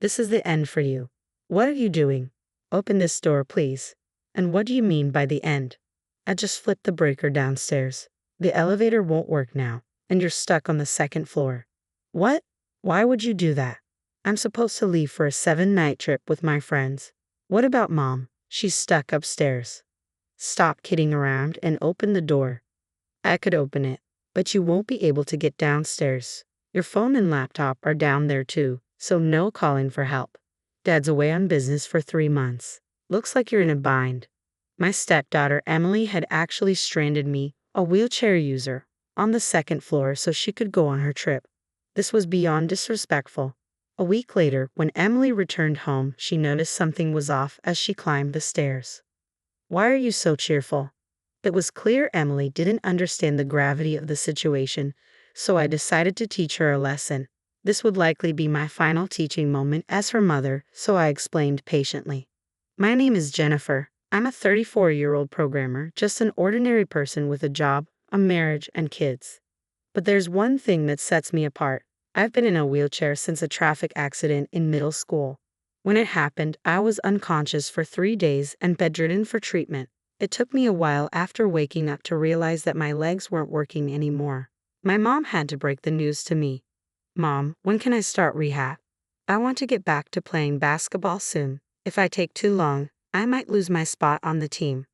This is the end for you. What are you doing? Open this door, please. And what do you mean by the end? I just flipped the breaker downstairs. The elevator won't work now, and you're stuck on the second floor. What? Why would you do that? I'm supposed to leave for a 7-night trip with my friends. What about Mom? She's stuck upstairs. Stop kidding around and open the door. I could open it, but you won't be able to get downstairs. Your phone and laptop are down there too, so no calling for help. Dad's away on business for 3 months. Looks like you're in a bind. My stepdaughter Emily had actually stranded me, a wheelchair user, on the second floor so she could go on her trip. This was beyond disrespectful. A week later, when Emily returned home, she noticed something was off as she climbed the stairs. Why are you so cheerful? It was clear Emily didn't understand the gravity of the situation, so I decided to teach her a lesson. This would likely be my final teaching moment as her mother, so I explained patiently. My name is Jennifer. I'm a 34-year-old programmer, just an ordinary person with a job, a marriage, and kids. But there's one thing that sets me apart. I've been in a wheelchair since a traffic accident in middle school. When it happened, I was unconscious for 3 days and bedridden for treatment. It took me a while after waking up to realize that my legs weren't working anymore. My mom had to break the news to me. Mom, when can I start rehab? I want to get back to playing basketball soon. If I take too long, I might lose my spot on the team.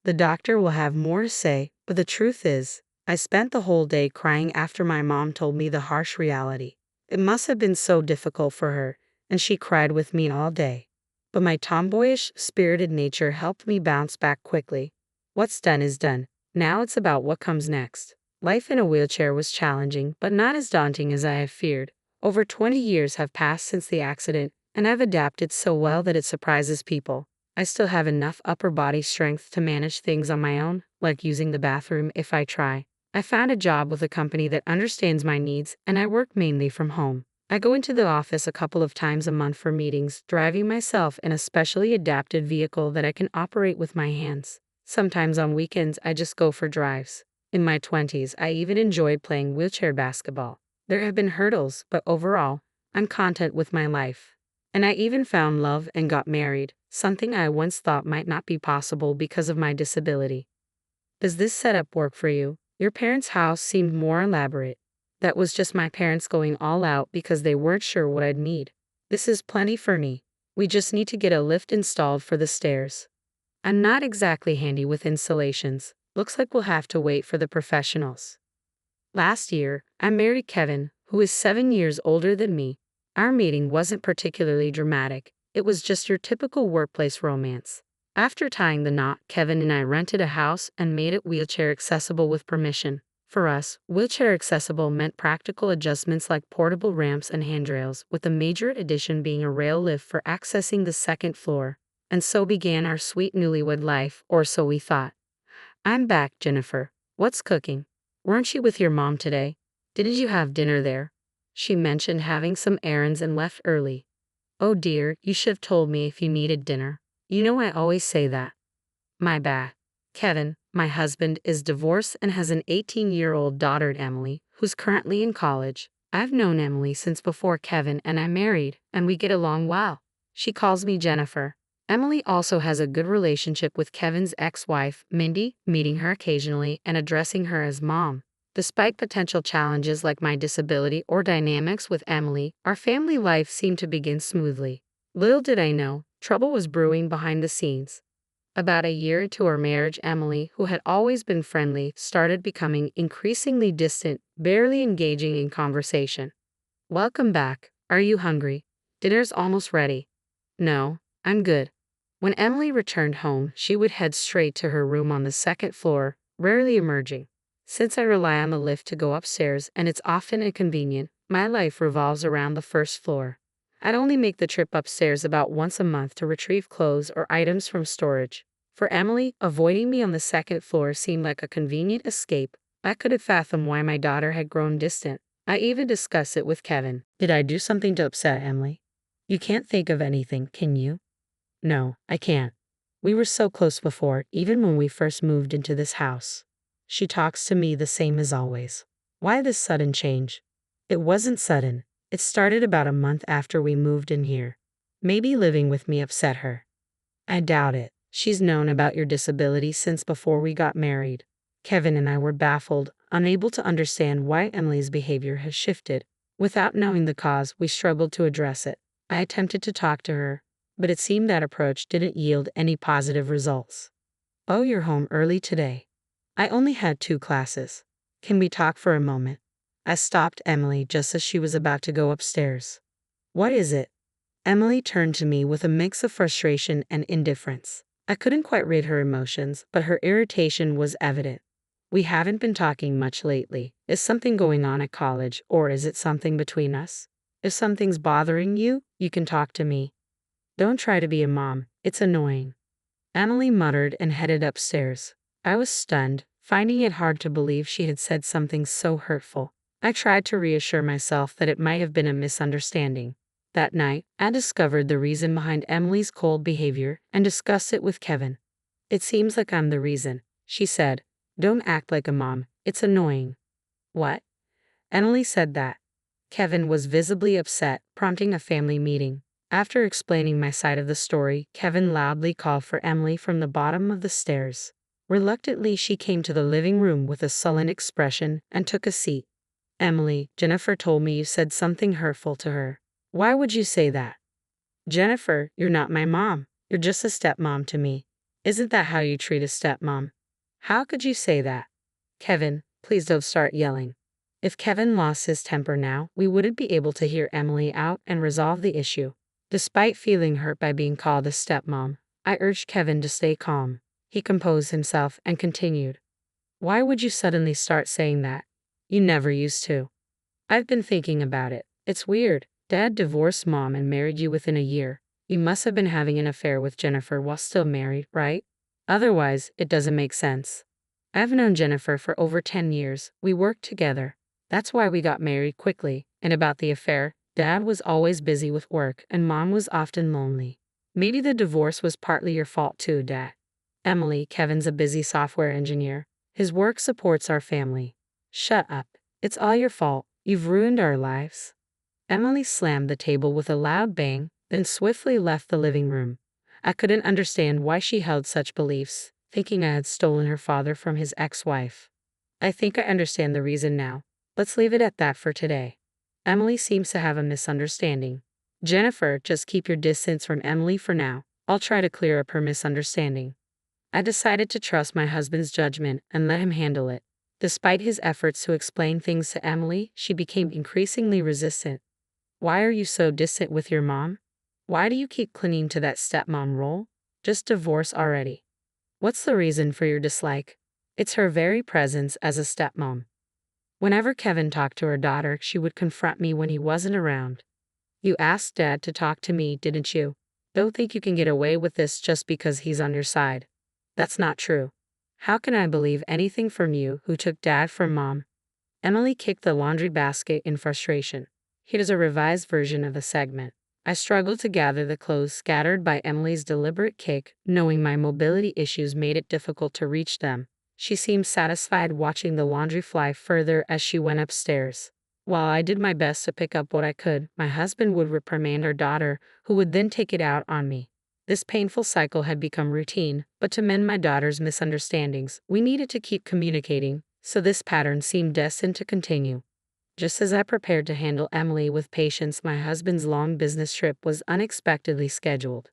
The doctor will have more to say, but the truth is, I spent the whole day crying after my mom told me the harsh reality. It must have been so difficult for her, and she cried with me all day. But my tomboyish, spirited nature helped me bounce back quickly. What's done is done. Now it's about what comes next. Life in a wheelchair was challenging, but not as daunting as I have feared. Over 20 years have passed since the accident, and I've adapted so well that it surprises people. I still have enough upper body strength to manage things on my own, like using the bathroom if I try. I found a job with a company that understands my needs, and I work mainly from home. I go into the office a couple of times a month for meetings, driving myself in a specially adapted vehicle that I can operate with my hands. Sometimes on weekends I just go for drives. In my 20s, I even enjoyed playing wheelchair basketball. There have been hurdles, but overall, I'm content with my life. And I even found love and got married, something I once thought might not be possible because of my disability. Does this setup work for you? Your parents' house seemed more elaborate. That was just my parents going all out because they weren't sure what I'd need. This is plenty for me. We just need to get a lift installed for the stairs. I'm not exactly handy with installations. Looks like we'll have to wait for the professionals. Last year, I married Kevin, who is 7 years older than me. Our meeting wasn't particularly dramatic. It was just your typical workplace romance. After tying the knot, Kevin and I rented a house and made it wheelchair accessible with permission. For us, wheelchair accessible meant practical adjustments like portable ramps and handrails, with the major addition being a rail lift for accessing the second floor. And so began our sweet newlywed life, or so we thought. I'm back, Jennifer. What's cooking? Weren't you with your mom today? Didn't you have dinner there? She mentioned having some errands and left early. Oh dear, you should have told me if you needed dinner. You know I always say that. My bad. Kevin, my husband, is divorced and has an 18-year-old daughter, Emily, who's currently in college. I've known Emily since before Kevin and I married, and we get along well. She calls me Jennifer. Emily also has a good relationship with Kevin's ex-wife, Mindy, meeting her occasionally and addressing her as Mom. Despite potential challenges like my disability or dynamics with Emily, our family life seemed to begin smoothly. Little did I know, trouble was brewing behind the scenes. About a year into our marriage, Emily, who had always been friendly, started becoming increasingly distant, barely engaging in conversation. Welcome back. Are you hungry? Dinner's almost ready. No, I'm good. When Emily returned home, she would head straight to her room on the second floor, rarely emerging. Since I rely on the lift to go upstairs and it's often inconvenient, my life revolves around the first floor. I'd only make the trip upstairs about once a month to retrieve clothes or items from storage. For Emily, avoiding me on the second floor seemed like a convenient escape. I couldn't fathom why my daughter had grown distant. I even discussed it with Kevin. Did I do something to upset Emily? You can't think of anything, can you? No, I can't. We were so close before, even when we first moved into this house. She talks to me the same as always. Why this sudden change? It wasn't sudden. It started about a month after we moved in here. Maybe living with me upset her. I doubt it. She's known about your disability since before we got married. Kevin and I were baffled, unable to understand why Emily's behavior has shifted. Without knowing the cause, we struggled to address it. I attempted to talk to her, but it seemed that approach didn't yield any positive results. Oh, you're home early today. I only had 2 classes. Can we talk for a moment? I stopped Emily just as she was about to go upstairs. What is it? Emily turned to me with a mix of frustration and indifference. I couldn't quite read her emotions, but her irritation was evident. We haven't been talking much lately. Is something going on at college, or is it something between us? If something's bothering you, you can talk to me. Don't try to be a mom. It's annoying. Emily muttered and headed upstairs. I was stunned, finding it hard to believe she had said something so hurtful. I tried to reassure myself that it might have been a misunderstanding. That night, I discovered the reason behind Emily's cold behavior and discussed it with Kevin. It seems like I'm the reason, she said. Don't act like a mom. It's annoying. What? Emily said that. Kevin was visibly upset, prompting a family meeting. After explaining my side of the story, Kevin loudly called for Emily from the bottom of the stairs. Reluctantly, she came to the living room with a sullen expression and took a seat. Emily, Jennifer told me you said something hurtful to her. Why would you say that? Jennifer, you're not my mom. You're just a stepmom to me. Isn't that how you treat a stepmom? How could you say that? Kevin, please don't start yelling. If Kevin lost his temper now, we wouldn't be able to hear Emily out and resolve the issue. Despite feeling hurt by being called a stepmom, I urged Kevin to stay calm. He composed himself and continued. Why would you suddenly start saying that? You never used to. I've been thinking about it. It's weird. Dad divorced Mom and married you within a year. You must have been having an affair with Jennifer while still married, right? Otherwise, it doesn't make sense. I've known Jennifer for over 10 years. We worked together. That's why we got married quickly. And about the affair, Dad was always busy with work and Mom was often lonely. Maybe the divorce was partly your fault too, Dad. Emily, Kevin's a busy software engineer. His work supports our family. Shut up. It's all your fault. You've ruined our lives. Emily slammed the table with a loud bang, then swiftly left the living room. I couldn't understand why she held such beliefs, thinking I had stolen her father from his ex-wife. I think I understand the reason now. Let's leave it at that for today. Emily seems to have a misunderstanding. Jennifer, just keep your distance from Emily for now. I'll try to clear up her misunderstanding. I decided to trust my husband's judgment and let him handle it. Despite his efforts to explain things to Emily, she became increasingly resistant. Why are you so distant with your mom? Why do you keep clinging to that stepmom role? Just divorce already. What's the reason for your dislike? It's her very presence as a stepmom. Whenever Kevin talked to her daughter, she would confront me when he wasn't around. You asked Dad to talk to me, didn't you? Don't think you can get away with this just because he's on your side. That's not true. How can I believe anything from you who took Dad from Mom? Emily kicked the laundry basket in frustration. Here's a revised version of the segment. I struggled to gather the clothes scattered by Emily's deliberate kick, knowing my mobility issues made it difficult to reach them. She seemed satisfied watching the laundry fly further as she went upstairs. While I did my best to pick up what I could, my husband would reprimand our daughter, who would then take it out on me. This painful cycle had become routine, but to mend my daughter's misunderstandings, we needed to keep communicating, so this pattern seemed destined to continue. Just as I prepared to handle Emily with patience, my husband's long business trip was unexpectedly scheduled.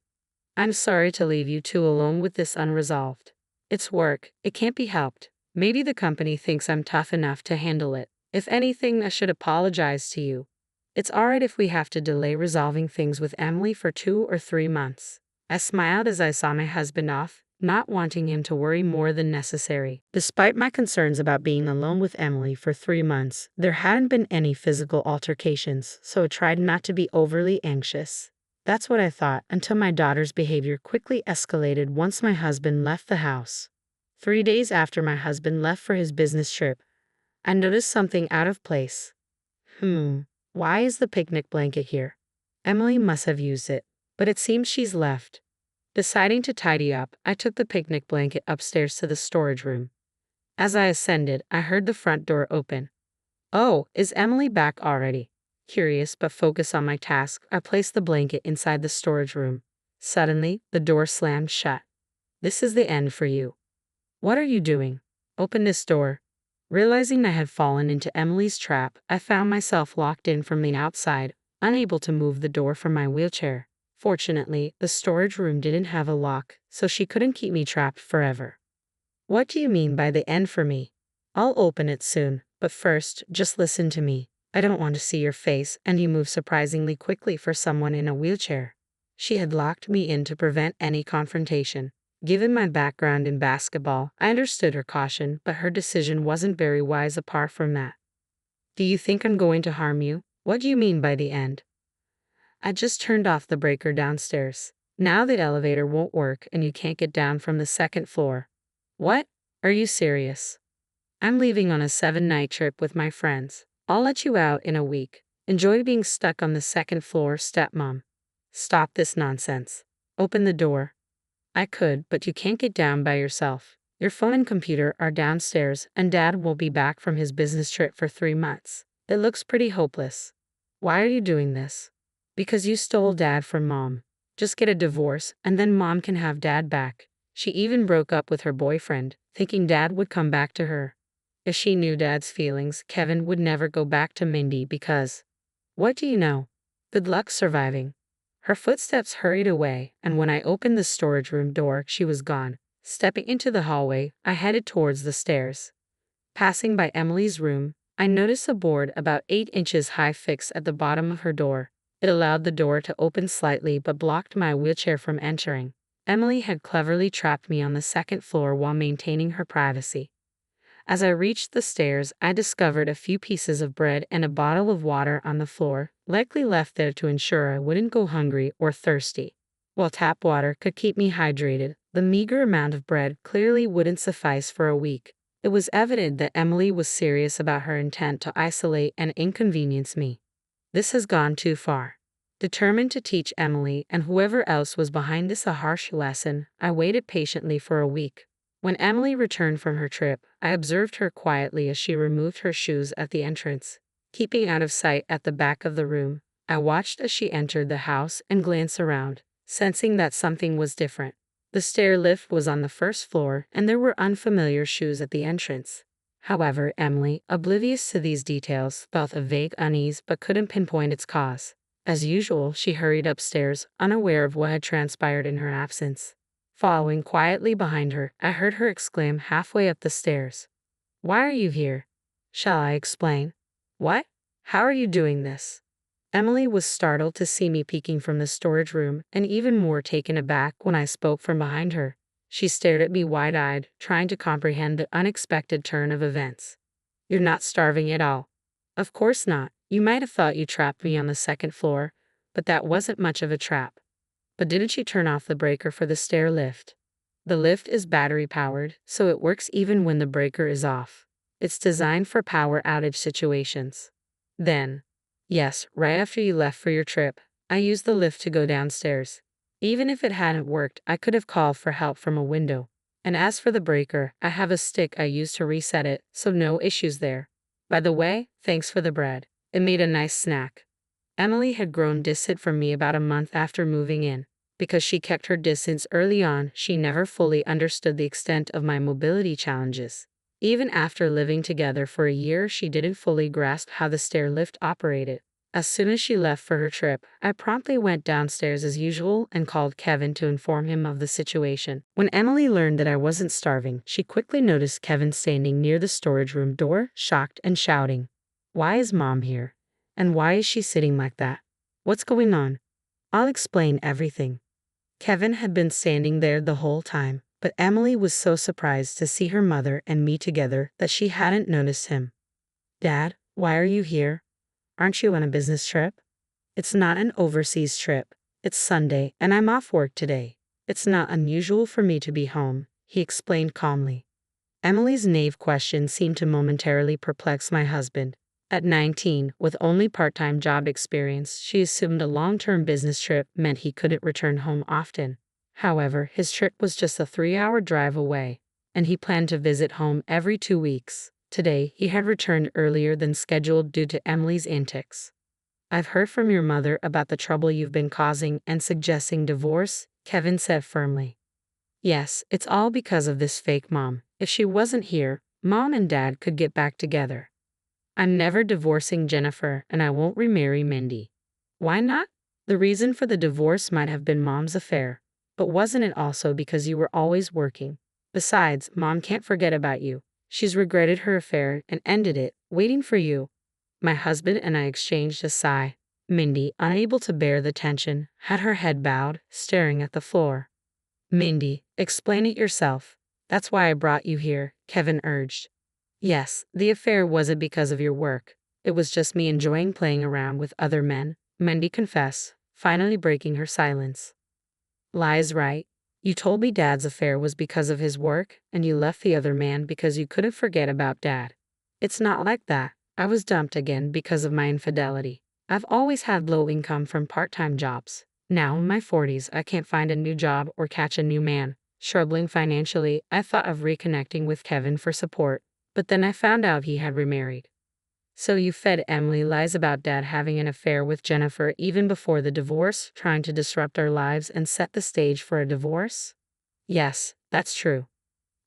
I'm sorry to leave you two alone with this unresolved. It's work. It can't be helped. Maybe the company thinks I'm tough enough to handle it. If anything, I should apologize to you. It's alright if we have to delay resolving things with Emily for 2 or 3 months. I smiled as I saw my husband off, not wanting him to worry more than necessary. Despite my concerns about being alone with Emily for 3 months, there hadn't been any physical altercations, so I tried not to be overly anxious. That's what I thought, until my daughter's behavior quickly escalated once my husband left the house. 3 days after my husband left for his business trip, I noticed something out of place. Why is the picnic blanket here? Emily must have used it, but it seems she's left. Deciding to tidy up, I took the picnic blanket upstairs to the storage room. As I ascended, I heard the front door open. Oh, is Emily back already? Curious but focused on my task, I placed the blanket inside the storage room. Suddenly, the door slammed shut. This is the end for you. What are you doing? Open this door. Realizing I had fallen into Emily's trap, I found myself locked in from the outside, unable to move the door from my wheelchair. Fortunately, the storage room didn't have a lock, so she couldn't keep me trapped forever. What do you mean by the end for me? I'll open it soon, but first, just listen to me. I don't want to see your face, and you move surprisingly quickly for someone in a wheelchair. She had locked me in to prevent any confrontation. Given my background in basketball, I understood her caution, but her decision wasn't very wise apart from that. Do you think I'm going to harm you? What do you mean by the end? I just turned off the breaker downstairs. Now the elevator won't work and you can't get down from the second floor. What? Are you serious? I'm leaving on a 7-night trip with my friends. I'll let you out in a week. Enjoy being stuck on the second floor, stepmom. Stop this nonsense. Open the door. I could, but you can't get down by yourself. Your phone and computer are downstairs, and Dad will be back from his business trip for 3 months. It looks pretty hopeless. Why are you doing this? Because you stole Dad from Mom. Just get a divorce, and then Mom can have Dad back. She even broke up with her boyfriend, thinking Dad would come back to her. If she knew Dad's feelings, Kevin would never go back to Mindy because... What do you know? Good luck surviving. Her footsteps hurried away, and when I opened the storage room door, she was gone. Stepping into the hallway, I headed towards the stairs. Passing by Emily's room, I noticed a board about 8 inches high fixed at the bottom of her door. It allowed the door to open slightly but blocked my wheelchair from entering. Emily had cleverly trapped me on the second floor while maintaining her privacy. As I reached the stairs, I discovered a few pieces of bread and a bottle of water on the floor, likely left there to ensure I wouldn't go hungry or thirsty. While tap water could keep me hydrated, the meager amount of bread clearly wouldn't suffice for a week. It was evident that Emily was serious about her intent to isolate and inconvenience me. This has gone too far. Determined to teach Emily and whoever else was behind this a harsh lesson, I waited patiently for a week. When Emily returned from her trip, I observed her quietly as she removed her shoes at the entrance. Keeping out of sight at the back of the room, I watched as she entered the house and glanced around, sensing that something was different. The stair lift was on the first floor, and there were unfamiliar shoes at the entrance. However, Emily, oblivious to these details, felt a vague unease but couldn't pinpoint its cause. As usual, she hurried upstairs, unaware of what had transpired in her absence. Following quietly behind her, I heard her exclaim halfway up the stairs. Why are you here? Shall I explain? What? How are you doing this? Emily was startled to see me peeking from the storage room and even more taken aback when I spoke from behind her. She stared at me wide-eyed, trying to comprehend the unexpected turn of events. You're not starving at all. Of course not. You might have thought you trapped me on the second floor, but that wasn't much of a trap. But didn't you turn off the breaker for the stair lift? The lift is battery-powered, so it works even when the breaker is off. It's designed for power outage situations. Then, yes, right after you left for your trip, I used the lift to go downstairs. Even if it hadn't worked, I could have called for help from a window. And as for the breaker, I have a stick I use to reset it, so no issues there. By the way, thanks for the bread. It made a nice snack. Emily had grown distant from me about a month after moving in. Because she kept her distance early on, she never fully understood the extent of my mobility challenges. Even after living together for a year, she didn't fully grasp how the stair lift operated. As soon as she left for her trip, I promptly went downstairs as usual and called Kevin to inform him of the situation. When Emily learned that I wasn't starving, she quickly noticed Kevin standing near the storage room door, shocked and shouting, "Why is Mom here? And why is she sitting like that? What's going on?" I'll explain everything. Kevin had been standing there the whole time, but Emily was so surprised to see her mother and me together that she hadn't noticed him. "Dad, why are you here? Aren't you on a business trip?" "It's not an overseas trip. It's Sunday, and I'm off work today. It's not unusual for me to be home," he explained calmly. Emily's naive question seemed to momentarily perplex my husband. At 19, with only part-time job experience, she assumed a long-term business trip meant he couldn't return home often. However, his trip was just a 3-hour drive away, and he planned to visit home every 2 weeks. Today, he had returned earlier than scheduled due to Emily's antics. I've heard from your mother about the trouble you've been causing and suggesting divorce, Kevin said firmly. Yes, it's all because of this fake mom. If she wasn't here, Mom and Dad could get back together. I'm never divorcing Jennifer, and I won't remarry Mindy. Why not? The reason for the divorce might have been Mom's affair, but wasn't it also because you were always working? Besides, Mom can't forget about you. She's regretted her affair and ended it, waiting for you. My husband and I exchanged a sigh. Mindy, unable to bear the tension, had her head bowed, staring at the floor. Mindy, explain it yourself. That's why I brought you here, Kevin urged. Yes, the affair wasn't because of your work. It was just me enjoying playing around with other men, Mindy confessed, finally breaking her silence. Lies right. You told me Dad's affair was because of his work, and you left the other man because you couldn't forget about Dad. It's not like that. I was dumped again because of my infidelity. I've always had low income from part-time jobs. Now in my 40s, I can't find a new job or catch a new man. Struggling financially, I thought of reconnecting with Kevin for support, but then I found out he had remarried. So you fed Emily lies about Dad having an affair with Jennifer even before the divorce, trying to disrupt our lives and set the stage for a divorce? Yes, that's true.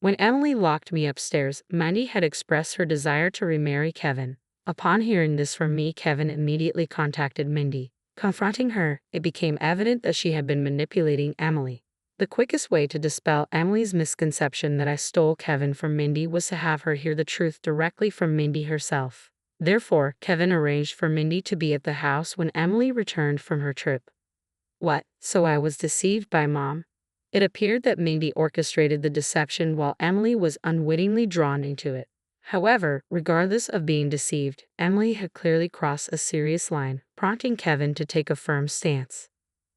When Emily locked me upstairs, Mandy had expressed her desire to remarry Kevin. Upon hearing this from me, Kevin immediately contacted Mindy. Confronting her, it became evident that she had been manipulating Emily. The quickest way to dispel Emily's misconception that I stole Kevin from Mindy was to have her hear the truth directly from Mindy herself. Therefore, Kevin arranged for Mindy to be at the house when Emily returned from her trip. What, so I was deceived by Mom? It appeared that Mindy orchestrated the deception while Emily was unwittingly drawn into it. However, regardless of being deceived, Emily had clearly crossed a serious line, prompting Kevin to take a firm stance.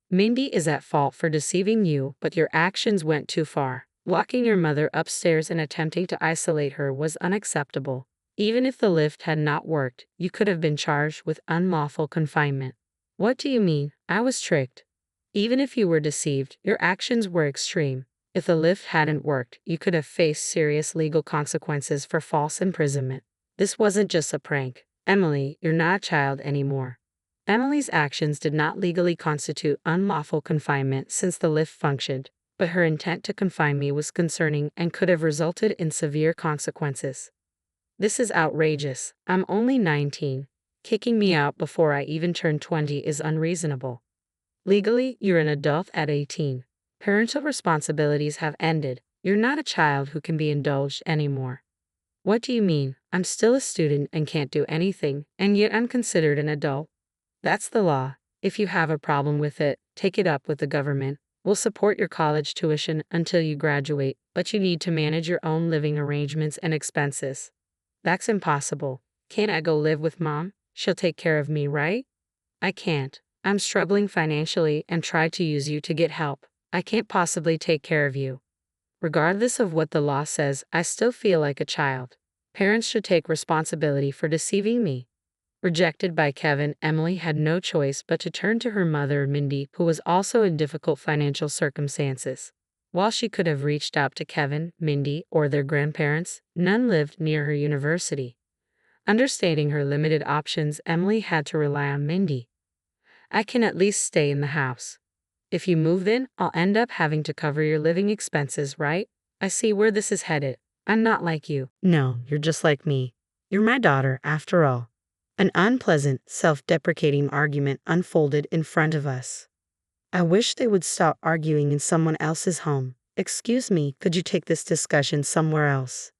Mindy is at fault for deceiving you, but your actions went too far. Locking your mother upstairs and attempting to isolate her was unacceptable. Even if the lift had not worked, you could have been charged with unlawful confinement. What do you mean? I was tricked. Even if you were deceived, your actions were extreme. If the lift hadn't worked, you could have faced serious legal consequences for false imprisonment. This wasn't just a prank. Emily, you're not a child anymore. Emily's actions did not legally constitute unlawful confinement since the lift functioned, but her intent to confine me was concerning and could have resulted in severe consequences. This is outrageous. I'm only 19. Kicking me out before I even turned 20 is unreasonable. Legally, you're an adult at 18. Parental responsibilities have ended. You're not a child who can be indulged anymore. What do you mean? I'm still a student and can't do anything, and yet I'm considered an adult. That's the law. If you have a problem with it, take it up with the government. We'll support your college tuition until you graduate, but you need to manage your own living arrangements and expenses. That's impossible. Can't I go live with Mom? She'll take care of me, right? I can't. I'm struggling financially and tried to use you to get help. I can't possibly take care of you. Regardless of what the law says, I still feel like a child. Parents should take responsibility for deceiving me. Rejected by Kevin, Emily had no choice but to turn to her mother, Mindy, who was also in difficult financial circumstances. While she could have reached out to Kevin, Mindy, or their grandparents, none lived near her university. Understanding her limited options, Emily had to rely on Mindy. I can at least stay in the house. If you move in, I'll end up having to cover your living expenses, right? I see where this is headed. I'm not like you. No, you're just like me. You're my daughter, after all. An unpleasant, self-deprecating argument unfolded in front of us. I wish they would stop arguing in someone else's home. Excuse me, could you take this discussion somewhere else?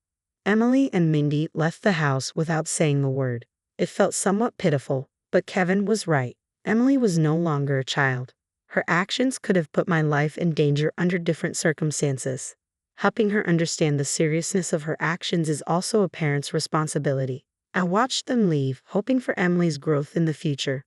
Emily and Mindy left the house without saying a word. It felt somewhat pitiful, but Kevin was right. Emily was no longer a child. Her actions could have put my life in danger under different circumstances. Helping her understand the seriousness of her actions is also a parent's responsibility. I watched them leave, hoping for Emily's growth in the future.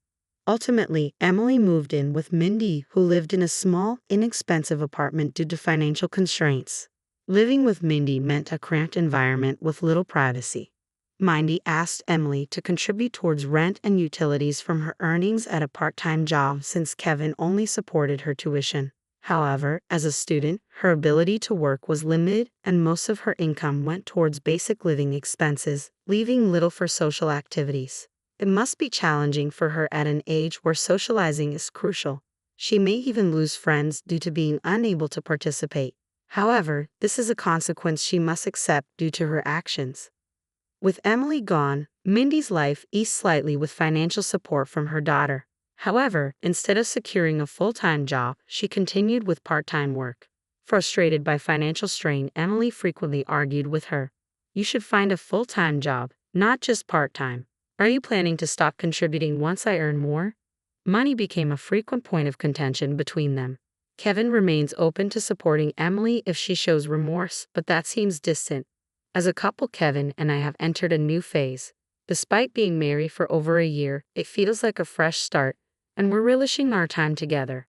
Ultimately, Emily moved in with Mindy, who lived in a small, inexpensive apartment due to financial constraints. Living with Mindy meant a cramped environment with little privacy. Mindy asked Emily to contribute towards rent and utilities from her earnings at a part-time job since Kevin only supported her tuition. However, as a student, her ability to work was limited and most of her income went towards basic living expenses, leaving little for social activities. It must be challenging for her at an age where socializing is crucial. She may even lose friends due to being unable to participate. However, this is a consequence she must accept due to her actions. With Emily gone, Mindy's life eased slightly with financial support from her daughter. However, instead of securing a full-time job, she continued with part-time work. Frustrated by financial strain, Emily frequently argued with her. You should find a full-time job, not just part-time. Are you planning to stop contributing once I earn more? Money became a frequent point of contention between them. Kevin remains open to supporting Emily if she shows remorse, but that seems distant. As a couple, Kevin and I have entered a new phase. Despite being married for over a year, it feels like a fresh start, and we're relishing our time together.